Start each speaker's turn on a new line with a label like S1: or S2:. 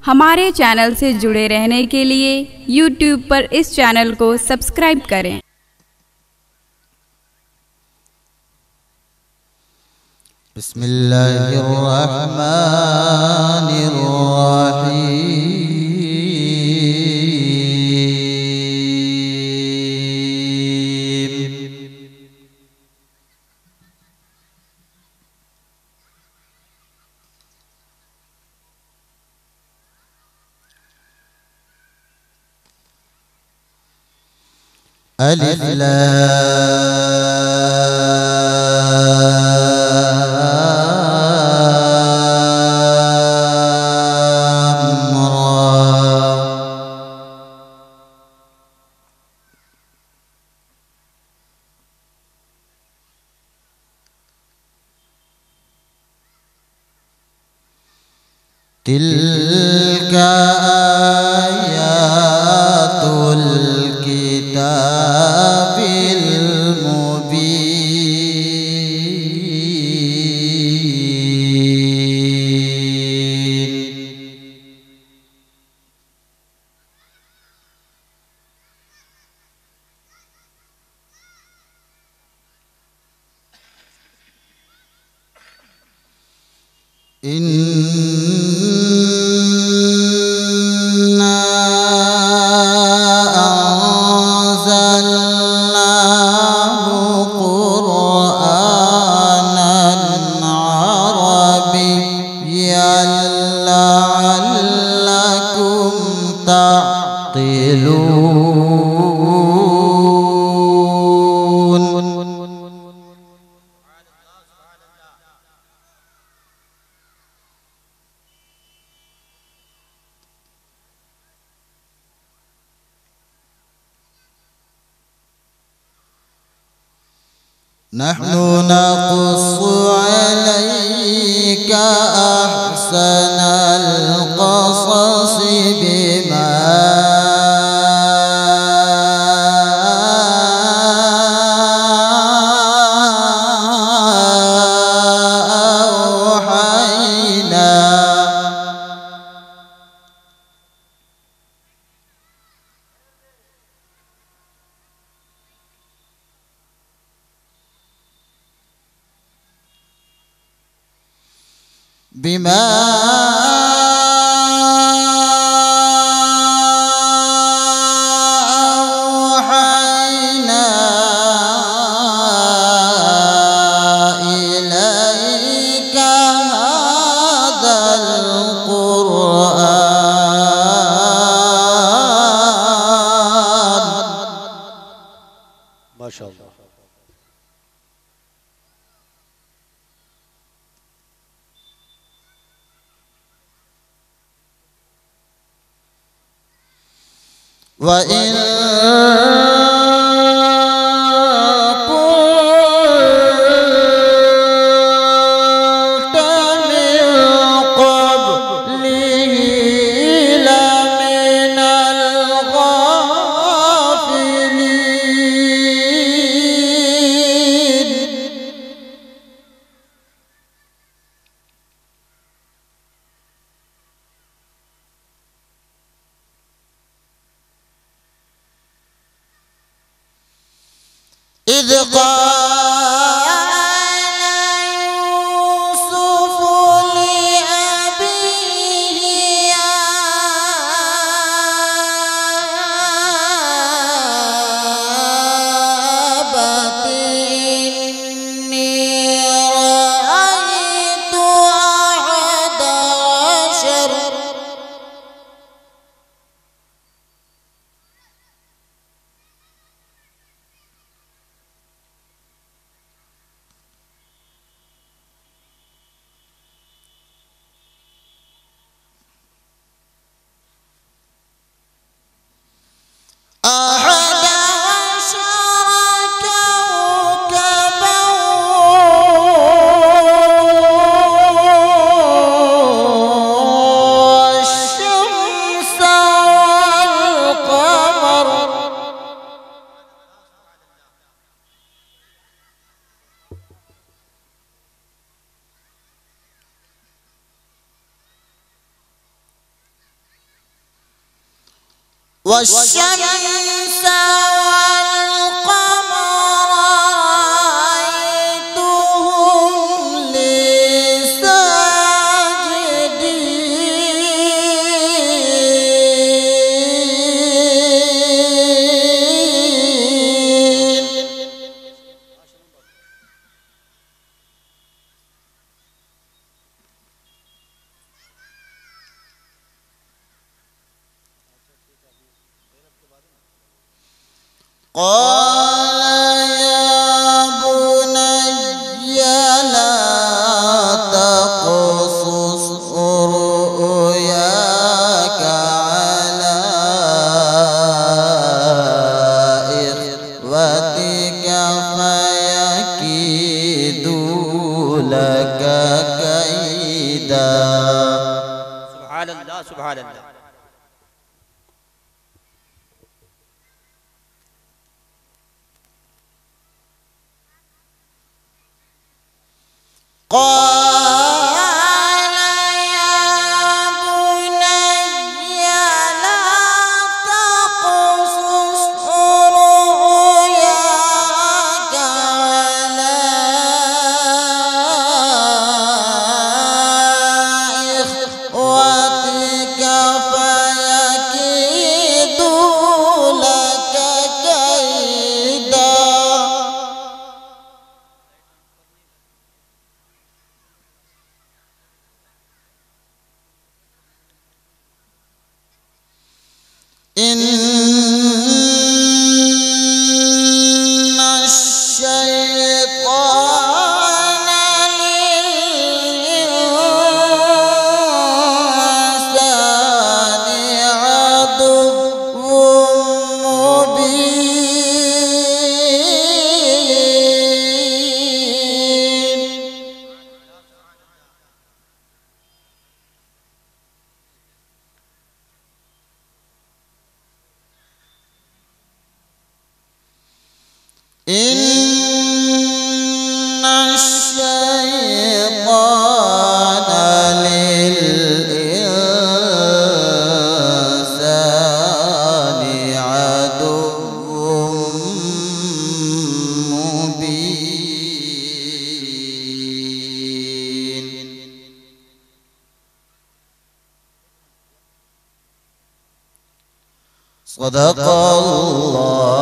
S1: हमारे चैनल से जुड़े रहने के लिए YouTube पर इस चैनल को सब्सक्राइब करें।
S2: बिस्मिल्लाहिर्रहमानिर्रहीम। अलिफ लाम रा। तिल्का आयातुल किताबिल मुबीन। इन्ना अंज़लनाहु क़ुरआनन अरबिय्यन लअल्लकुम ताक़िलून। नहनु नक़ुस्सु अलैका अहसनल क़ससि बिमा औहैना बिमा औहैना इलैका हाज़ल क़ुरआन। माशाअल्लाह। وإن كنت من قبله لمن الغافلين. إذ قال يوسف لأبيه يا أبت إني رأيت أحد عشر والشمس والقمر رأيتهم لي ساجدين. قال يا بني لا تقصص رؤياك على إخوتك فيكيدوا لك كيدا.
S3: سبحان الله سبحان الله.
S2: قال يا بني لا تقصص رؤياك على إخوتك فيكيدوا لك كيدا. إن الشيطان للإنسان عدو مبين. إن الشيطان للإنسان عدو مبين. صدق الله